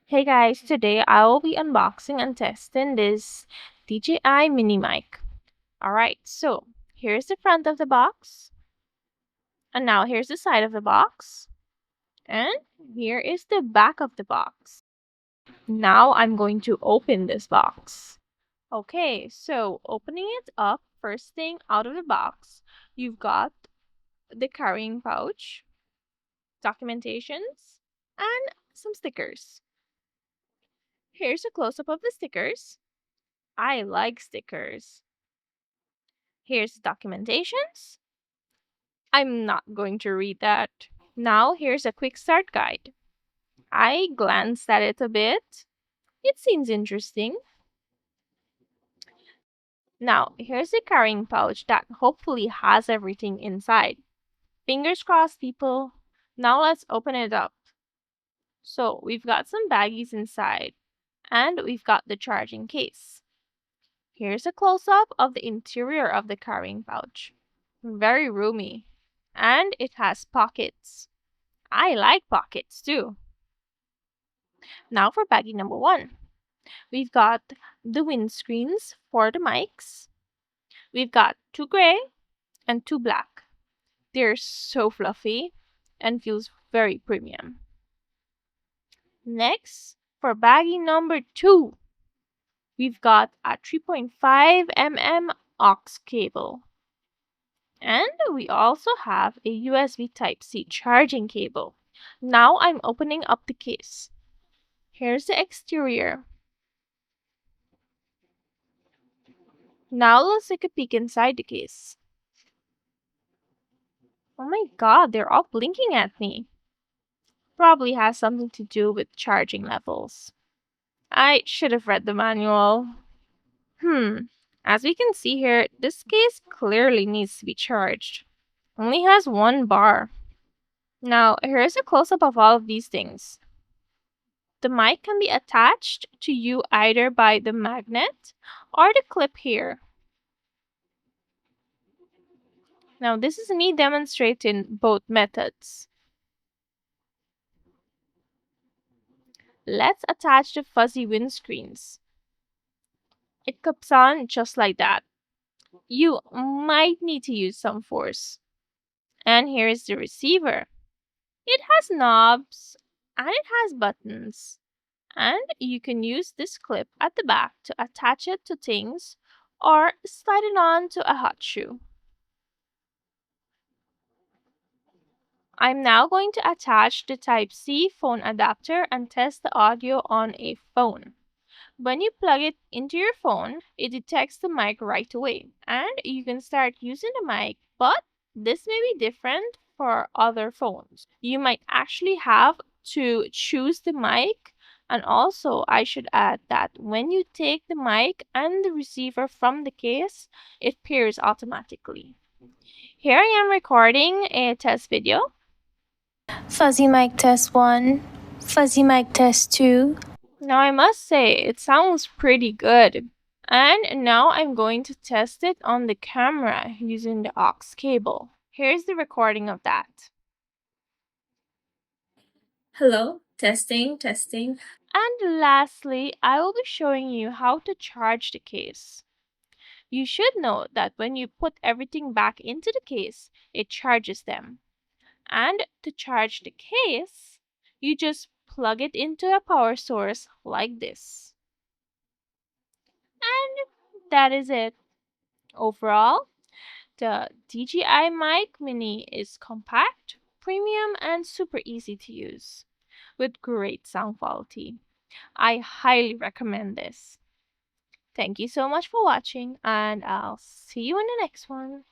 Hey guys, today I will be unboxing and testing this DJI Mini Mic. Alright, so here's the front of the box, and now here's the side of the box, and here is the back of the box. Now I'm going to open this box. Okay, so opening it up, first thing out of the box, you've got the carrying pouch, documentations, and some stickers. Here's a close-up of the stickers. I like stickers. Here's the documentations. I'm not going to read that. Now here's a quick start guide. I glanced at it a bit. It seems interesting. Now here's the carrying pouch that hopefully has everything inside. Fingers crossed, people. Now let's open it up. So we've got some baggies inside, and we've got the charging case. Here's a close-up of the interior of the carrying pouch. Very roomy. And it has pockets. I like pockets too. Now for baggie number one. We've got the windscreens for the mics. We've got two gray and two black. They're so fluffy and feels very premium. Next, for baggie number two, we've got a 3.5 mm aux cable. And we also have a USB Type-C charging cable. Now I'm opening up the case. Here's the exterior. Now let's take a peek inside the case. Oh my god, they're all blinking at me. Probably has something to do with charging levels. I should have read the manual. As we can see here, this case clearly needs to be charged. Only has one bar. Now, here's a close-up of all of these things. The mic can be attached to you either by the magnet or the clip here. Now, this is me demonstrating both methods. Let's attach the fuzzy windscreens. It cups on just like that. You might need to use some force. And here is the receiver. It has knobs and it has buttons. And you can use this clip at the back to attach it to things or slide it on to a hot shoe. I'm now going to attach the Type-C phone adapter and test the audio on a phone. When you plug it into your phone, it detects the mic right away, and you can start using the mic, but this may be different for other phones. You might actually have to choose the mic, and also I should add that when you take the mic and the receiver from the case, it pairs automatically. Here I am recording a test video. Fuzzy mic test 1, fuzzy mic test 2. Now I must say, it sounds pretty good. And now I'm going to test it on the camera using the aux cable. Here's the recording of that. Hello, testing, testing. And lastly, I will be showing you how to charge the case. You should know that when you put everything back into the case, it charges them. And to charge the case, you just plug it into a power source like this. And that is it. Overall, the DJI Mic Mini is compact, premium, and super easy to use, with great sound quality. I highly recommend this. Thank you so much for watching, and I'll see you in the next one.